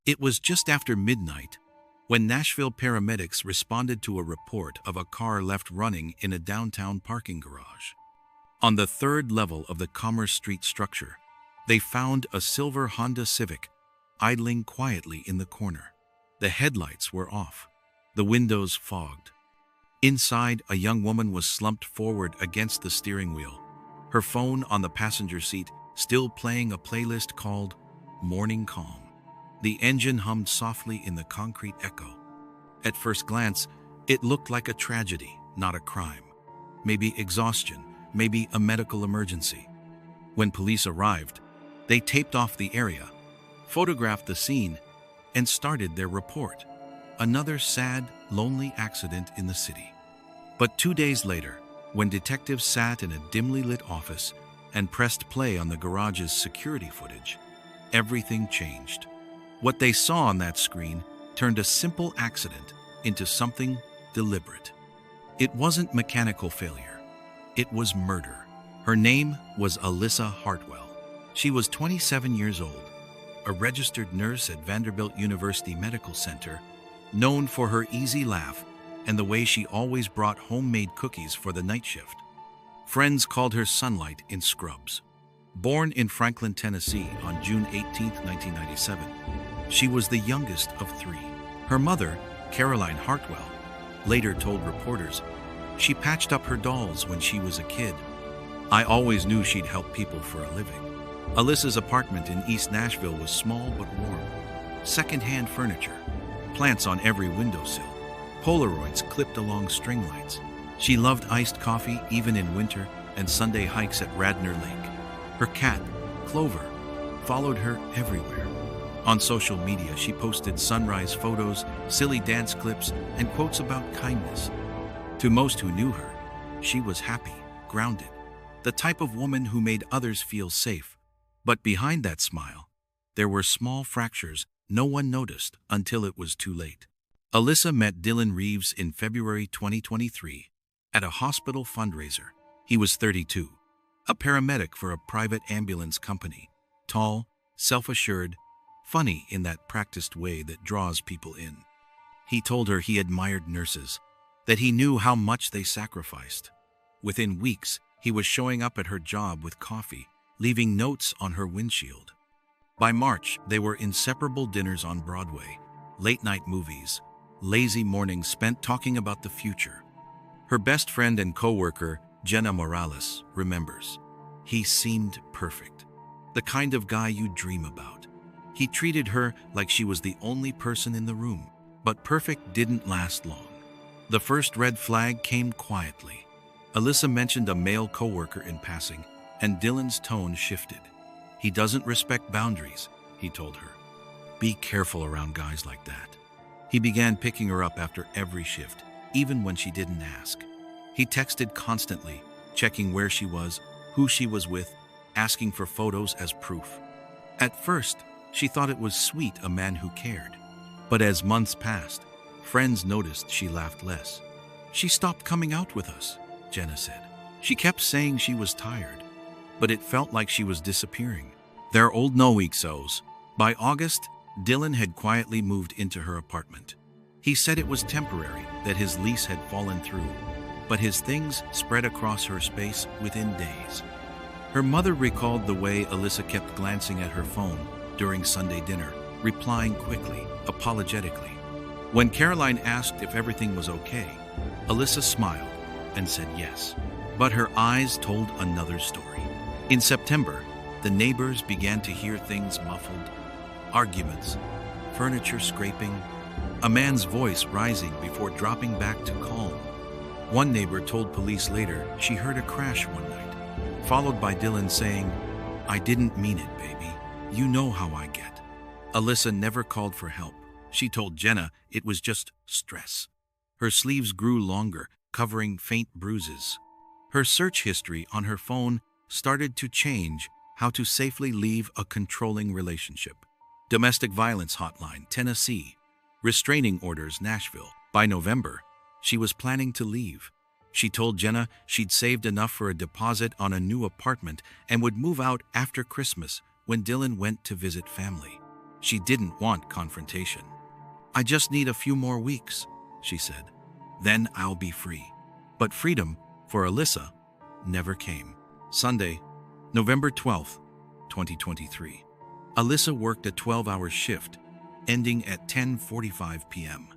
It was just after midnight when Nashville paramedics responded to a report of a car left running in a downtown parking garage. On the third level of the Commerce Street structure, they found a silver Honda Civic idling quietly in the corner. The headlights were off, the windows fogged. Inside, a young woman was slumped forward against the steering wheel, her phone on the passenger seat still playing a playlist called Morning Calm. The engine hummed softly in the concrete echo. At first glance, it looked like a tragedy, not a crime. Maybe exhaustion, maybe a medical emergency. When police arrived, they taped off the area, photographed the scene, and started their report. Another sad, lonely accident in the city. But 2 days later, when detectives sat in a dimly lit office and pressed play on the garage's security footage, everything changed. What they saw on that screen turned a simple accident into something deliberate. It wasn't mechanical failure. It was murder. Her name was Alyssa Hartwell. She was 27 years old, a registered nurse at Vanderbilt University Medical Center, known for her easy laugh and the way she always brought homemade cookies for the night shift. Friends called her Sunlight in Scrubs. Born in Franklin, Tennessee on June 18, 1997, she was the youngest of 3. Her mother, Caroline Hartwell, later told reporters, "She patched up her dolls when she was a kid. I always knew she'd help people for a living." Alyssa's apartment in East Nashville was small but warm. Second-hand furniture, plants on every windowsill, Polaroids clipped along string lights. She loved iced coffee even in winter and Sunday hikes at Radnor Lake. Her cat, Clover, followed her everywhere. On social media, she posted sunrise photos, silly dance clips, and quotes about kindness. To most who knew her, she was happy, grounded, the type of woman who made others feel safe. But behind that smile, there were small fractures no one noticed until it was too late. Alyssa met Dylan Reeves in February 2023 at a hospital fundraiser. He was 32, a paramedic for a private ambulance company, tall, self-assured, funny in that practiced way that draws people in. He told her he admired nurses, that he knew how much they sacrificed. Within weeks, he was showing up at her job with coffee, leaving notes on her windshield. By March, they were inseparable dinners on Broadway, late-night movies, lazy mornings spent talking about the future. Her best friend and co-worker, Jenna Morales, remembers. He seemed perfect, the kind of guy you dream about. He treated her like she was the only person in the room, but perfect didn't last long. The first red flag came quietly. Alyssa mentioned a male co-worker in passing, and Dylan's tone shifted. "He doesn't respect boundaries," he told her. "Be careful around guys like that." He began picking her up after every shift, even when she didn't ask. He texted constantly, checking where she was, who she was with, asking for photos as proof. At first, she thought it was sweet, a man who cared. But as months passed, friends noticed she laughed less. "She stopped coming out with us," Jenna said. "She kept saying she was tired, but it felt like she was disappearing." Their old no-week-sos. By August, Dylan had quietly moved into her apartment. He said it was temporary, that his lease had fallen through, but his things spread across her space within days. Her mother recalled the way Alyssa kept glancing at her phone during Sunday dinner, replying quickly, apologetically. When Caroline asked if everything was okay, Alyssa smiled and said yes. But her eyes told another story. In September, the neighbors began to hear things muffled. Arguments, furniture scraping, a man's voice rising before dropping back to calm. One neighbor told police later she heard a crash one night, followed by Dylan saying, "I didn't mean it, baby. You know how I get." Alyssa never called for help. She told Jenna it was just stress. Her sleeves grew longer, covering faint bruises. Her search history on her phone started to change how to safely leave a controlling relationship. Domestic violence hotline, Tennessee. Restraining orders, Nashville. By November, she was planning to leave. She told Jenna she'd saved enough for a deposit on a new apartment and would move out after Christmas when Dylan went to visit family. She didn't want confrontation. "I just need a few more weeks," she said. "Then I'll be free." But freedom, for Alyssa, never came. Sunday, November 12th, 2023. Alyssa worked a 12-hour shift, ending at 10:45 p.m.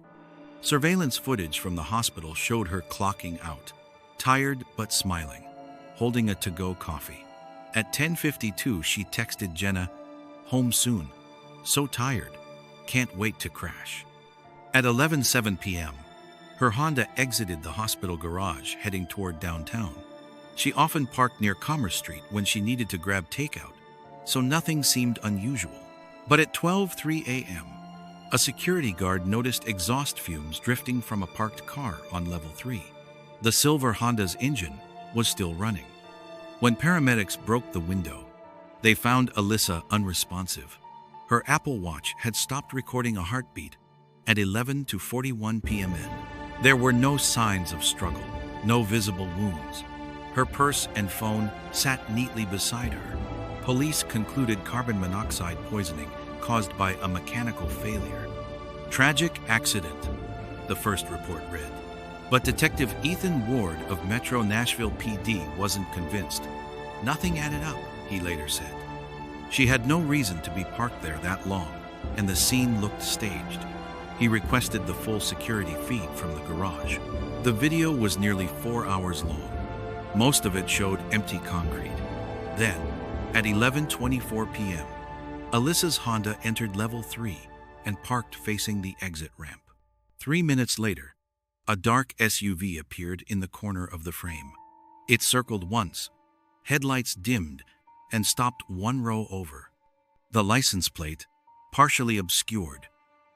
Surveillance footage from the hospital showed her clocking out, tired but smiling, holding a to-go coffee. At 10:52, she texted Jenna, "Home soon. So tired. Can't wait to crash." At 11:07 p.m., her Honda exited the hospital garage heading toward downtown. She often parked near Commerce Street when she needed to grab takeout, so nothing seemed unusual. But at 12:03 a.m., a security guard noticed exhaust fumes drifting from a parked car on level 3. The silver Honda's engine was still running. When paramedics broke the window, they found Alyssa unresponsive. Her Apple Watch had stopped recording a heartbeat at 11:41 p.m. There were no signs of struggle, no visible wounds. Her purse and phone sat neatly beside her. Police concluded carbon monoxide poisoning caused by a mechanical failure. "Tragic accident," the first report read. But Detective Ethan Ward of Metro Nashville PD wasn't convinced. "Nothing added up," he later said. She had no reason to be parked there that long, and the scene looked staged. He requested the full security feed from the garage. The video was nearly 4 hours long. Most of it showed empty concrete. Then, at 11:24 p.m., Alyssa's Honda entered level 3 and parked facing the exit ramp. 3 minutes later, a dark SUV appeared in the corner of the frame. It circled once, headlights dimmed, and stopped one row over. The license plate, partially obscured,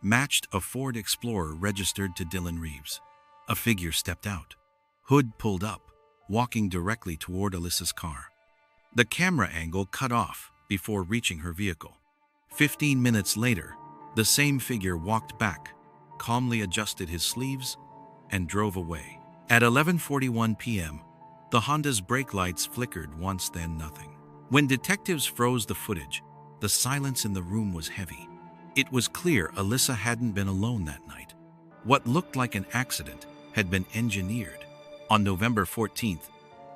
matched a Ford Explorer registered to Dylan Reeves. A figure stepped out. Hood pulled up, walking directly toward Alyssa's car. The camera angle cut off before reaching her vehicle. 15 minutes later, the same figure walked back, calmly adjusted his sleeves, and drove away. At 11:41 p.m., the Honda's brake lights flickered once, then nothing. When detectives froze the footage, the silence in the room was heavy. It was clear Alyssa hadn't been alone that night. What looked like an accident had been engineered. On November 14th,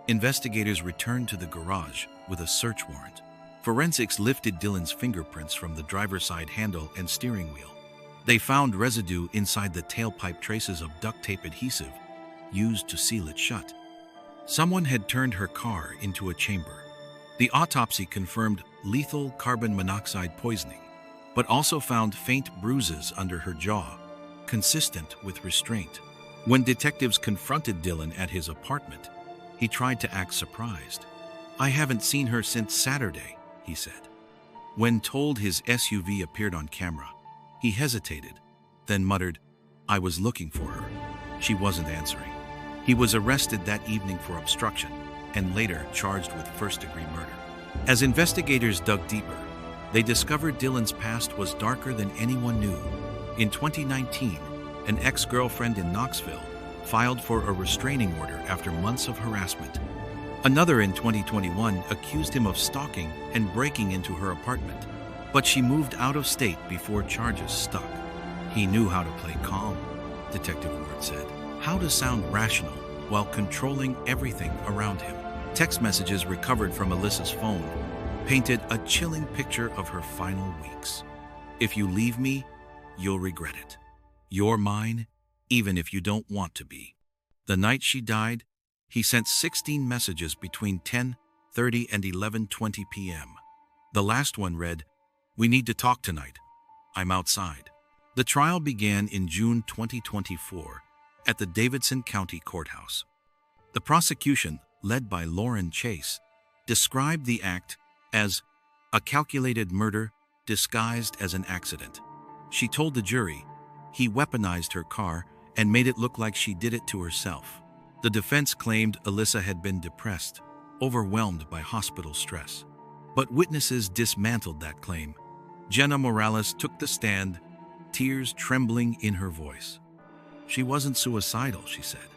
investigators returned to the garage with a search warrant. Forensics lifted Dylan's fingerprints from the driver's side handle and steering wheel. They found residue inside the tailpipe, traces of duct tape adhesive used to seal it shut. Someone had turned her car into a chamber. The autopsy confirmed lethal carbon monoxide poisoning, but also found faint bruises under her jaw, consistent with restraint. When detectives confronted Dylan at his apartment, he tried to act surprised. "I haven't seen her since Saturday," he said. When told his SUV appeared on camera, he hesitated, then muttered, "I was looking for her." She wasn't answering. He was arrested that evening for obstruction and later charged with first-degree murder. As investigators dug deeper, they discovered Dylan's past was darker than anyone knew. In 2019, an ex-girlfriend in Knoxville filed for a restraining order after months of harassment. Another in 2021 accused him of stalking and breaking into her apartment, but she moved out of state before charges stuck. He knew how to play calm, Detective Ward said, how to sound rational while controlling everything around him. Text messages recovered from Alyssa's phone painted a chilling picture of her final weeks. "If you leave me, you'll regret it. You're mine, even if you don't want to be." The night she died, he sent 16 messages between 10:30 and 11:20 p.m. The last one read, "We need to talk tonight. I'm outside." The trial began in June 2024 at the Davidson County Courthouse. The prosecution, led by Lauren Chase, described the act as a calculated murder disguised as an accident. She told the jury he weaponized her car and made it look like she did it to herself. The defense claimed Alyssa had been depressed, overwhelmed by hospital stress. But witnesses dismantled that claim. Jenna Morales took the stand, tears trembling in her voice. "She wasn't suicidal," she said.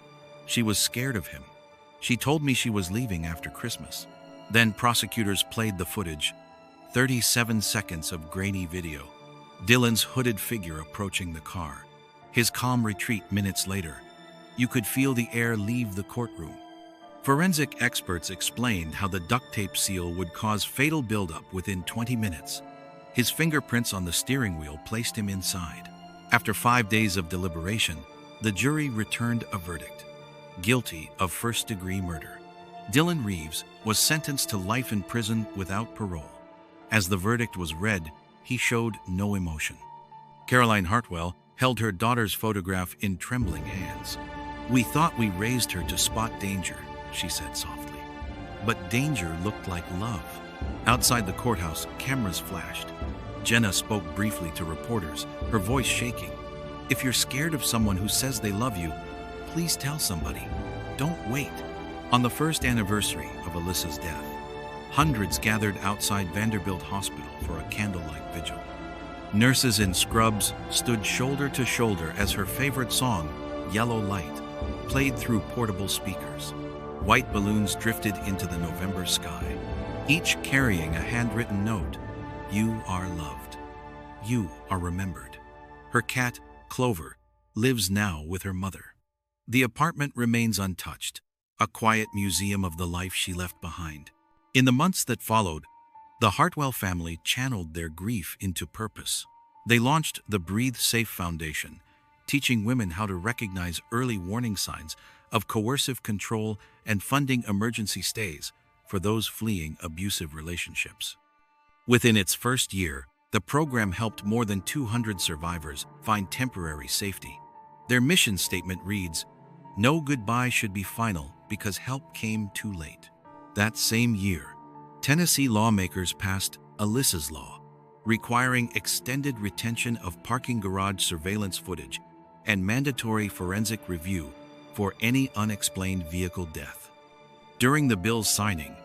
"She was scared of him. She told me she was leaving after Christmas." Then prosecutors played the footage, 37 seconds of grainy video. Dylan's hooded figure approaching the car. His calm retreat minutes later. You could feel the air leave the courtroom. Forensic experts explained how the duct tape seal would cause fatal buildup within 20 minutes. His fingerprints on the steering wheel placed him inside. After 5 days of deliberation, the jury returned a verdict: guilty of first-degree murder. Dylan Reeves was sentenced to life in prison without parole. As the verdict was read, he showed no emotion. Caroline Hartwell held her daughter's photograph in trembling hands. "We thought we raised her to spot danger," she said softly. But danger looked like love. Outside the courthouse, cameras flashed. Jenna spoke briefly to reporters, her voice shaking. "If you're scared of someone who says they love you, please tell somebody. Don't wait." On the first anniversary of Alyssa's death, hundreds gathered outside Vanderbilt Hospital for a candlelight vigil. Nurses in scrubs stood shoulder to shoulder as her favorite song, "Yellow Light," played through portable speakers. White balloons drifted into the November sky, each carrying a handwritten note: "You are loved. You are remembered." Her cat, Clover, lives now with her mother. The apartment remains untouched, a quiet museum of the life she left behind. In the months that followed, the Hartwell family channeled their grief into purpose. They launched the Breathe Safe Foundation, teaching women how to recognize early warning signs of coercive control and funding emergency stays for those fleeing abusive relationships. Within its first year, the program helped more than 200 survivors find temporary safety. Their mission statement reads, "No goodbye should be final because help came too late." That same year, Tennessee lawmakers passed Alyssa's Law, requiring extended retention of parking garage surveillance footage and mandatory forensic review for any unexplained vehicle death. During the bill's signing,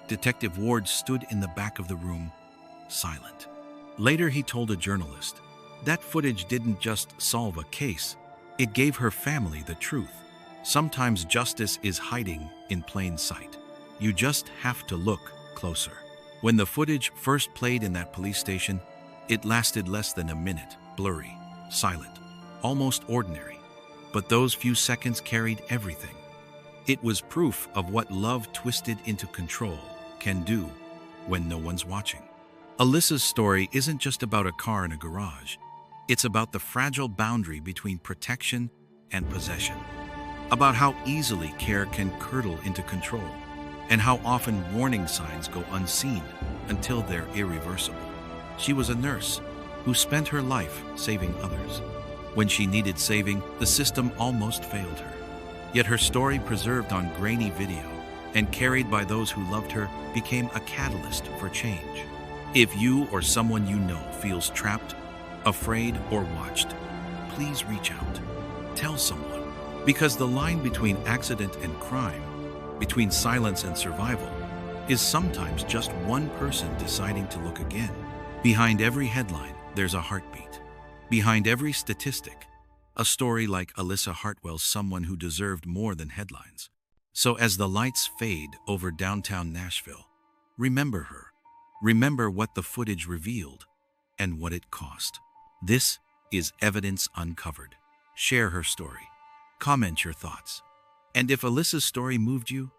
Detective Ward stood in the back of the room, silent. Later, he told a journalist, "That footage didn't just solve a case, it gave her family the truth. Sometimes justice is hiding in plain sight. You just have to look closer." When the footage first played in that police station, it lasted less than a minute, blurry, silent, almost ordinary. But those few seconds carried everything. It was proof of what love twisted into control can do when no one's watching. Alyssa's story isn't just about a car in a garage. It's about the fragile boundary between protection and possession, about how easily care can curdle into control, and how often warning signs go unseen until they're irreversible. She was a nurse who spent her life saving others. When she needed saving, the system almost failed her. Yet her story, preserved on grainy video and carried by those who loved her, became a catalyst for change. If you or someone you know feels trapped, afraid, or watched, please reach out. Tell someone. Because the line between accident and crime, between silence and survival, is sometimes just one person deciding to look again. Behind every headline, there's a heartbeat. Behind every statistic, a story like Alyssa Hartwell's, someone who deserved more than headlines. So as the lights fade over downtown Nashville, remember her. Remember what the footage revealed and what it cost. This is Evidence Uncovered. Share her story. Comment your thoughts. And if Alyssa's story moved you,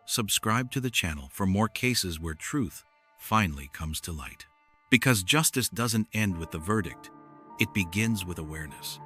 subscribe to the channel for more cases where truth finally comes to light. Because justice doesn't end with the verdict, it begins with awareness.